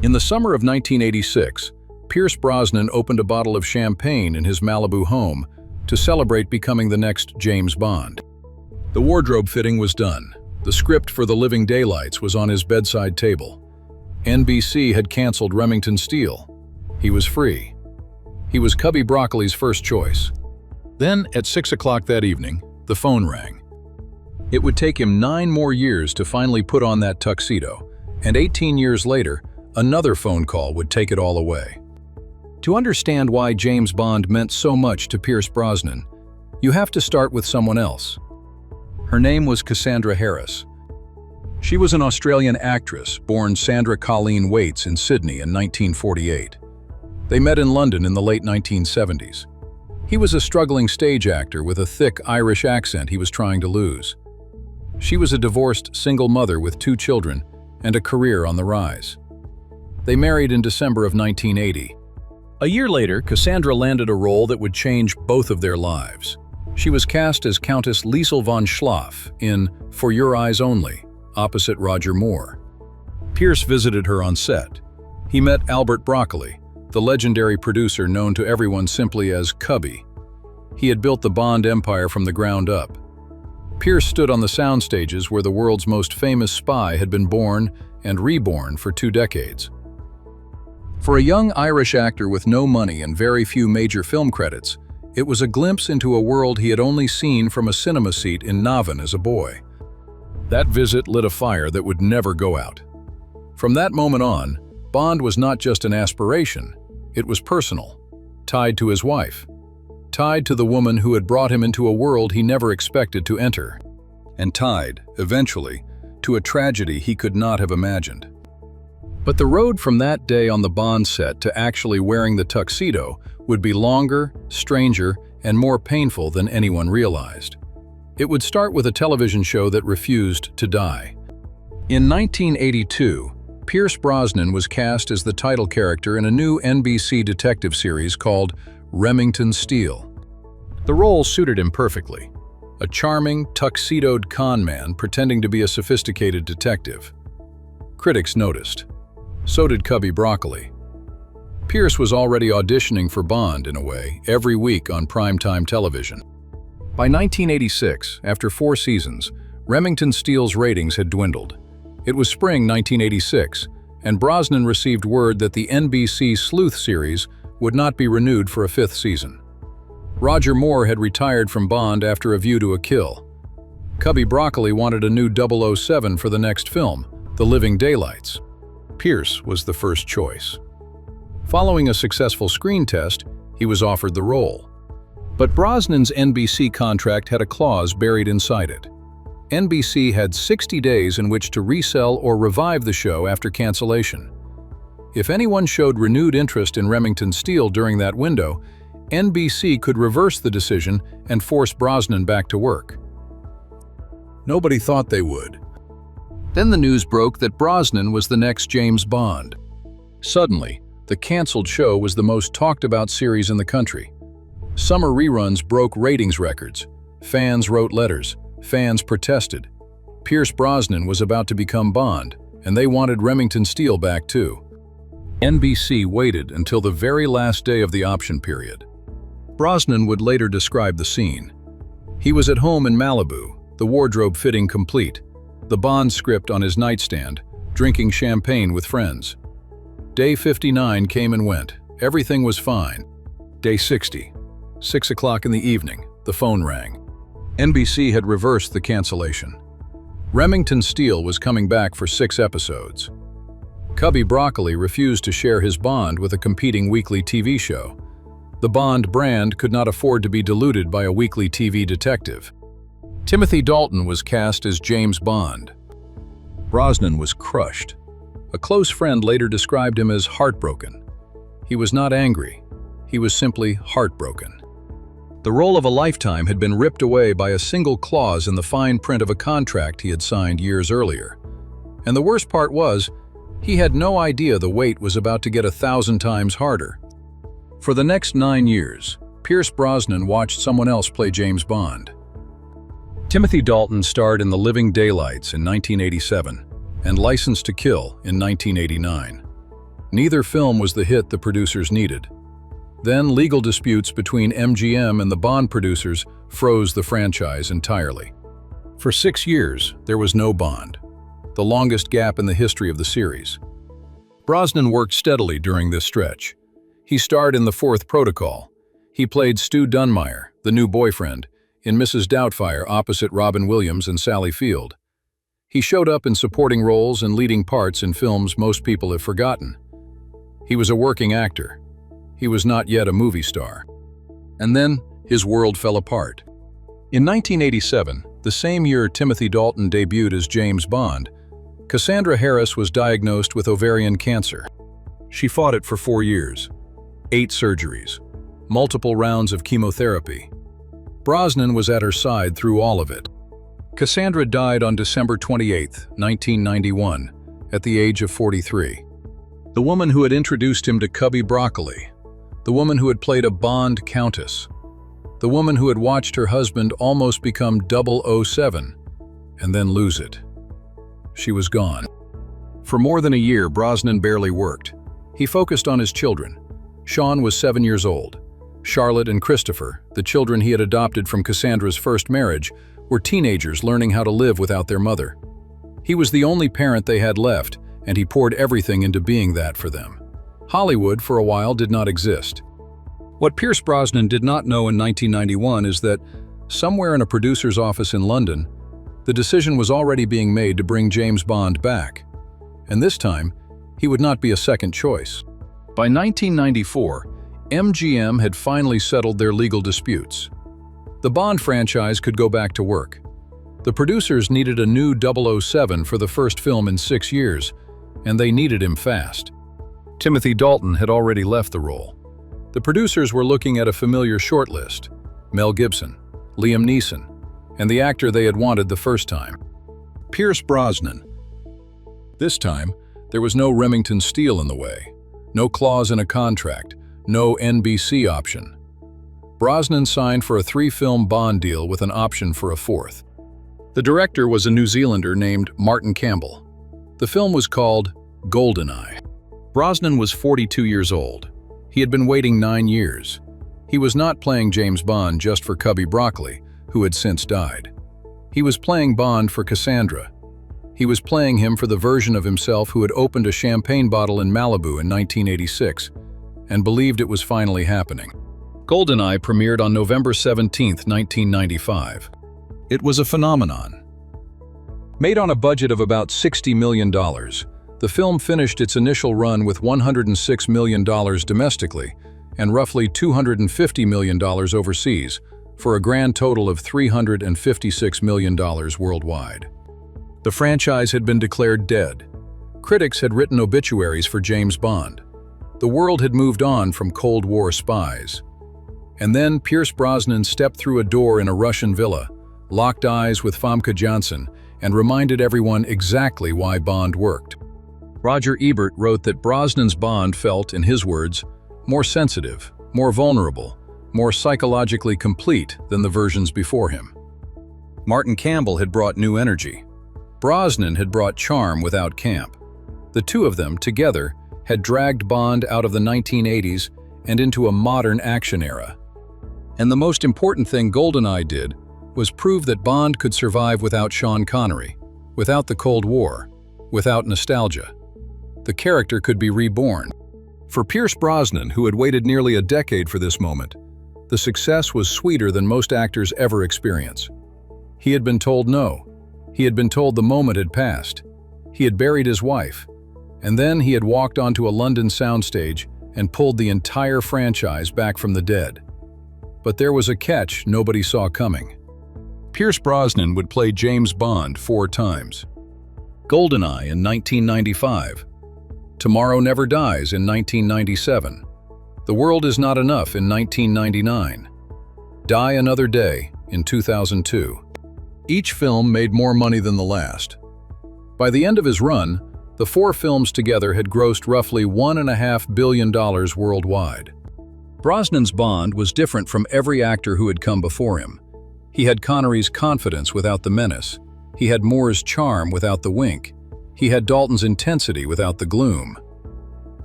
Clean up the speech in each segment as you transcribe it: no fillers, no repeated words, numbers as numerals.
In the summer of 1986, Pierce Brosnan opened a bottle of champagne in his Malibu home to celebrate becoming the next James Bond. The wardrobe fitting was done. The script for The Living Daylights was on his bedside table. NBC had canceled Remington Steele. He was free. He was Cubby Broccoli's first choice. Then, at 6 o'clock that evening, the phone rang. It would take him 9 more years to finally put on that tuxedo, and 18 years later, another phone call would take it all away. To understand why James Bond meant so much to Pierce Brosnan, you have to start with someone else. Her name was Cassandra Harris. She was an Australian actress born Sandra Colleen Waits in Sydney in 1948. They met in London in the late 1970s. He was a struggling stage actor with a thick Irish accent he was trying to lose. She was a divorced single mother with 2 children and a career on the rise. They married in December of 1980. A year later, Cassandra landed a role that would change both of their lives. She was cast as Countess Liesl von Schlaff in For Your Eyes Only, opposite Roger Moore. Pierce visited her on set. He met Albert Broccoli, the legendary producer known to everyone simply as Cubby. He had built the Bond empire from the ground up. Pierce stood on the sound stages where the world's most famous spy had been born and reborn for 2 decades. For a young Irish actor with no money and very few major film credits, it was a glimpse into a world he had only seen from a cinema seat in Navan as a boy. That visit lit a fire that would never go out. From that moment on, Bond was not just an aspiration, it was personal, tied to his wife, tied to the woman who had brought him into a world he never expected to enter, and tied, eventually, to a tragedy he could not have imagined. But the road from that day on the Bond set to actually wearing the tuxedo would be longer, stranger, and more painful than anyone realized. It would start with a television show that refused to die. In 1982, Pierce Brosnan was cast as the title character in a new NBC detective series called Remington Steele. The role suited him perfectly. A charming, tuxedoed con man pretending to be a sophisticated detective. Critics noticed. So did Cubby Broccoli. Pierce was already auditioning for Bond, in a way, every week on primetime television. By 1986, after 4 seasons, Remington Steele's ratings had dwindled. It was spring 1986, and Brosnan received word that the NBC Sleuth series would not be renewed for a 5th season. Roger Moore had retired from Bond after A View to a Kill. Cubby Broccoli wanted a new 007 for the next film, The Living Daylights. Pierce was the first choice. Following a successful screen test, he was offered the role. But Brosnan's NBC contract had a clause buried inside it. NBC had 60 days in which to resell or revive the show after cancellation. If anyone showed renewed interest in Remington Steele during that window, NBC could reverse the decision and force Brosnan back to work. Nobody thought they would. Then the news broke that Brosnan was the next James Bond. Suddenly, the canceled show was the most talked-about series in the country. Summer reruns broke ratings records. Fans wrote letters. Fans protested. Pierce Brosnan was about to become Bond, and they wanted Remington Steele back too. NBC waited until the very last day of the option period. Brosnan would later describe the scene. He was at home in Malibu, the wardrobe fitting complete, the Bond script on his nightstand, drinking champagne with friends. Day 59 came and went. Everything was fine. Day 60. 6 o'clock in the evening, the phone rang. NBC had reversed the cancellation. Remington Steele was coming back for 6 episodes. Cubby Broccoli refused to share his Bond with a competing weekly TV show. The Bond brand could not afford to be diluted by a weekly TV detective. Timothy Dalton was cast as James Bond. Brosnan was crushed. A close friend later described him as heartbroken. He was not angry. He was simply heartbroken. The role of a lifetime had been ripped away by a single clause in the fine print of a contract he had signed years earlier. And the worst part was, he had no idea the weight was about to get 1,000 times harder. For the next 9 years, Pierce Brosnan watched someone else play James Bond. Timothy Dalton starred in The Living Daylights in 1987 and License to Kill in 1989. Neither film was the hit the producers needed. Then legal disputes between MGM and the Bond producers froze the franchise entirely. For 6 years, there was no Bond, the longest gap in the history of the series. Brosnan worked steadily during this stretch. He starred in The Fourth Protocol. He played Stu Dunmire, the new boyfriend, in Mrs. Doubtfire opposite Robin Williams and Sally Field. He showed up in supporting roles and leading parts in films most people have forgotten. He was a working actor. He was not yet a movie star. And then, his world fell apart. In 1987, the same year Timothy Dalton debuted as James Bond, Cassandra Harris was diagnosed with ovarian cancer. She fought it for 4 years, 8 surgeries, multiple rounds of chemotherapy. Brosnan was at her side through all of it. Cassandra died on December 28, 1991, at the age of 43. The woman who had introduced him to Cubby Broccoli, the woman who had played a Bond countess, the woman who had watched her husband almost become 007 and then lose it. She was gone. For more than a year, Brosnan barely worked. He focused on his children. Sean was 7 years old. Charlotte and Christopher, the children he had adopted from Cassandra's first marriage, were teenagers learning how to live without their mother. He was the only parent they had left, and he poured everything into being that for them. Hollywood, for a while, did not exist. What Pierce Brosnan did not know in 1991 is that, somewhere in a producer's office in London, the decision was already being made to bring James Bond back. And this time, he would not be a second choice. By 1994, MGM had finally settled their legal disputes. The Bond franchise could go back to work. The producers needed a new 007 for the first film in 6 years, and they needed him fast. Timothy Dalton had already left the role. The producers were looking at a familiar shortlist: Mel Gibson, Liam Neeson, and the actor they had wanted the first time, Pierce Brosnan. This time, there was no Remington Steele in the way, no clause in a contract, no NBC option. Brosnan signed for a 3-film Bond deal with an option for a 4th. The director was a New Zealander named Martin Campbell. The film was called GoldenEye. Brosnan was 42 years old. He had been waiting 9 years. He was not playing James Bond just for Cubby Broccoli, who had since died. He was playing Bond for Cassandra. He was playing him for the version of himself who had opened a champagne bottle in Malibu in 1986 and believed it was finally happening. GoldenEye premiered on November 17, 1995. It was a phenomenon. Made on a budget of about $60 million, the film finished its initial run with $106 million domestically and roughly $250 million overseas, for a grand total of $356 million worldwide. The franchise had been declared dead. Critics had written obituaries for James Bond. The world had moved on from Cold War spies. And then Pierce Brosnan stepped through a door in a Russian villa, locked eyes with Famke Janssen, and reminded everyone exactly why Bond worked. Roger Ebert wrote that Brosnan's Bond felt, in his words, more sensitive, more vulnerable, more psychologically complete than the versions before him. Martin Campbell had brought new energy. Brosnan had brought charm without camp. The two of them, together, had dragged Bond out of the 1980s and into a modern action era. And the most important thing GoldenEye did was prove that Bond could survive without Sean Connery, without the Cold War, without nostalgia. The character could be reborn. For Pierce Brosnan, who had waited nearly a decade for this moment, the success was sweeter than most actors ever experience. He had been told no. He had been told the moment had passed. He had buried his wife. And then he had walked onto a London soundstage and pulled the entire franchise back from the dead. But there was a catch nobody saw coming. Pierce Brosnan would play James Bond 4 times. GoldenEye in 1995. Tomorrow Never Dies in 1997. The World Is Not Enough in 1999. Die Another Day in 2002. Each film made more money than the last. By the end of his run, the 4 films together had grossed roughly $1.5 billion worldwide. Brosnan's Bond was different from every actor who had come before him. He had Connery's confidence without the menace. He had Moore's charm without the wink. He had Dalton's intensity without the gloom.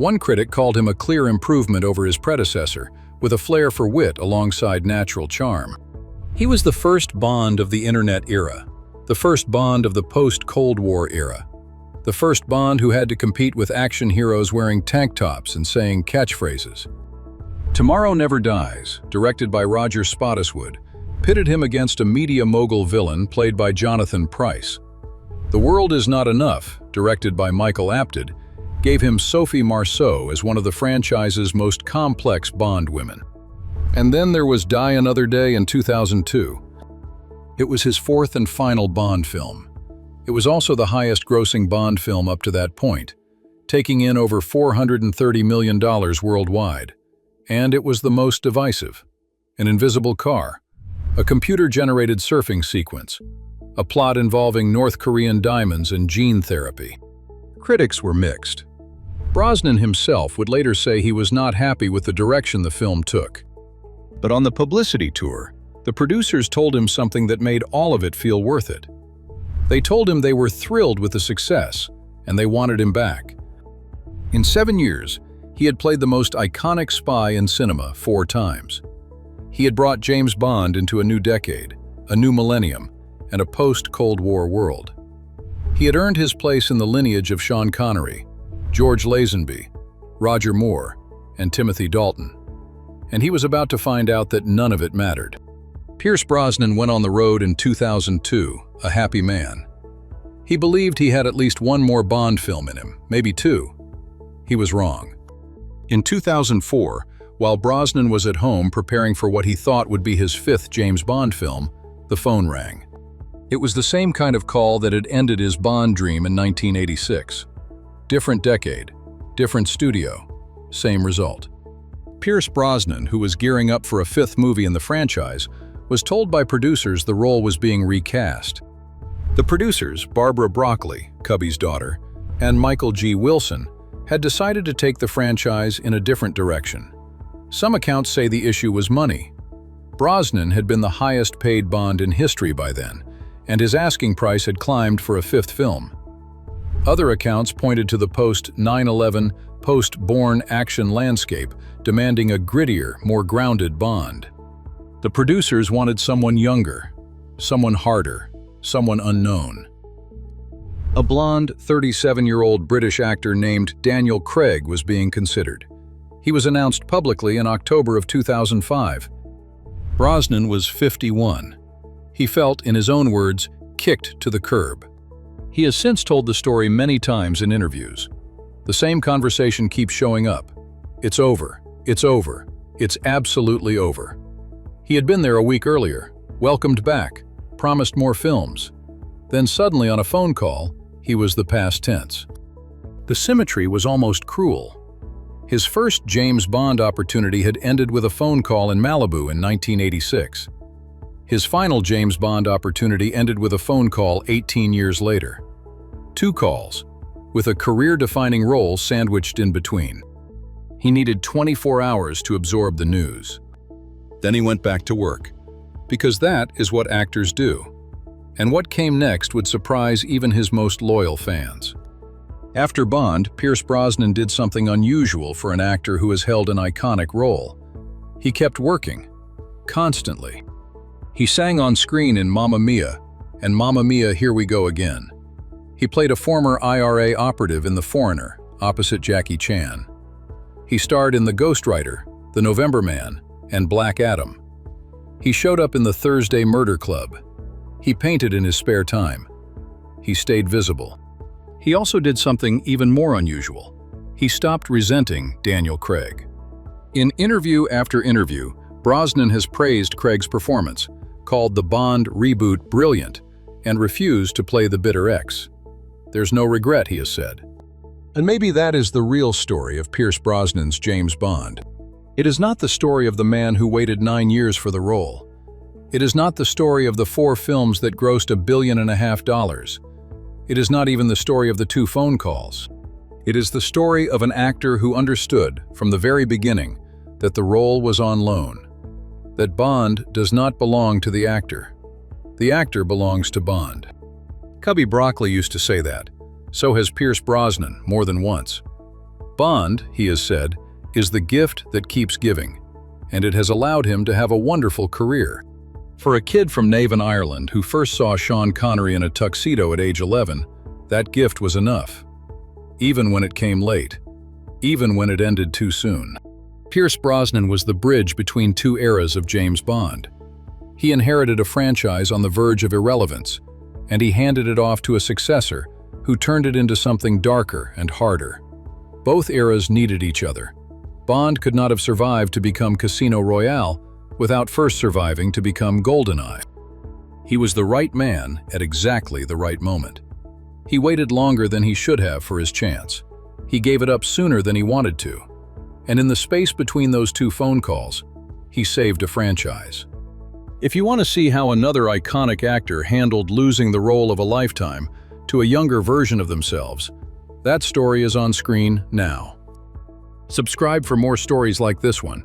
One critic called him a clear improvement over his predecessor, with a flair for wit alongside natural charm. He was the first Bond of the Internet era, the first Bond of the post-Cold War era, the first Bond who had to compete with action heroes wearing tank tops and saying catchphrases. Tomorrow Never Dies, directed by Roger Spottiswoode, pitted him against a media mogul villain played by Jonathan Pryce. The World Is Not Enough, directed by Michael Apted, gave him Sophie Marceau as one of the franchise's most complex Bond women. And then there was Die Another Day in 2002. It was his fourth and final Bond film. It was also the highest-grossing Bond film up to that point, taking in over $430 million worldwide. And it was the most divisive. An invisible car, a computer-generated surfing sequence, a plot involving North Korean diamonds and gene therapy. Critics were mixed. Brosnan himself would later say he was not happy with the direction the film took. But on the publicity tour, the producers told him something that made all of it feel worth it. They told him they were thrilled with the success, and they wanted him back. In 7 years, he had played the most iconic spy in cinema 4 times. He had brought James Bond into a new decade, a new millennium, and a post-Cold War world. He had earned his place in the lineage of Sean Connery, George Lazenby, Roger Moore, and Timothy Dalton. And he was about to find out that none of it mattered. Pierce Brosnan went on the road in 2002, a happy man. He believed he had at least one more Bond film in him, maybe 2. He was wrong. In 2004, while Brosnan was at home preparing for what he thought would be his 5th James Bond film, the phone rang. It was the same kind of call that had ended his Bond dream in 1986. Different decade, different studio, same result. Pierce Brosnan, who was gearing up for a 5th movie in the franchise, was told by producers the role was being recast. The producers, Barbara Broccoli, Cubby's daughter, and Michael G. Wilson, had decided to take the franchise in a different direction. Some accounts say the issue was money. Brosnan had been the highest-paid Bond in history by then, and his asking price had climbed for a 5th film. Other accounts pointed to the post-9/11, post-Bourne action landscape, demanding a grittier, more grounded Bond. The producers wanted someone younger, someone harder, someone unknown. A blonde, 37-year-old British actor named Daniel Craig was being considered. He was announced publicly in October of 2005. Brosnan was 51. He felt, in his own words, kicked to the curb. He has since told the story many times in interviews. The same conversation keeps showing up. It's over. It's over. It's absolutely over. He had been there a week earlier, welcomed back, promised more films. Then suddenly on a phone call, he was the past tense. The symmetry was almost cruel. His first James Bond opportunity had ended with a phone call in Malibu in 1986. His final James Bond opportunity ended with a phone call 18 years later. 2 calls, with a career-defining role sandwiched in between. He needed 24 hours to absorb the news. Then he went back to work, because that is what actors do. And what came next would surprise even his most loyal fans. After Bond, Pierce Brosnan did something unusual for an actor who has held an iconic role. He kept working, constantly. He sang on screen in Mamma Mia, and Mamma Mia, Here We Go Again. He played a former IRA operative in The Foreigner, opposite Jackie Chan. He starred in The Ghostwriter, The November Man, and Black Adam. He showed up in The Thursday Murder Club. He painted in his spare time. He stayed visible. He also did something even more unusual. He stopped resenting Daniel Craig. In interview after interview, Brosnan has praised Craig's performance, called the Bond reboot brilliant, and refused to play the bitter ex. There's no regret, he has said. And maybe that is the real story of Pierce Brosnan's James Bond. It is not the story of the man who waited 9 years for the role. It is not the story of the 4 films that grossed $1.5 billion. It is not even the story of the 2 phone calls. It is the story of an actor who understood, from the very beginning, that the role was on loan. That Bond does not belong to the actor. The actor belongs to Bond. Cubby Broccoli used to say that. So has Pierce Brosnan, more than once. Bond, he has said, is the gift that keeps giving, and it has allowed him to have a wonderful career. For a kid from Navan, Ireland, who first saw Sean Connery in a tuxedo at age 11, that gift was enough. Even when it came late. Even when it ended too soon. Pierce Brosnan was the bridge between two eras of James Bond. He inherited a franchise on the verge of irrelevance, and he handed it off to a successor who turned it into something darker and harder. Both eras needed each other. Bond could not have survived to become Casino Royale without first surviving to become GoldenEye. He was the right man at exactly the right moment. He waited longer than he should have for his chance. He gave it up sooner than he wanted to. And in the space between those two phone calls, he saved a franchise. If you want to see how another iconic actor handled losing the role of a lifetime to a younger version of themselves, that story is on screen now. Subscribe for more stories like this one.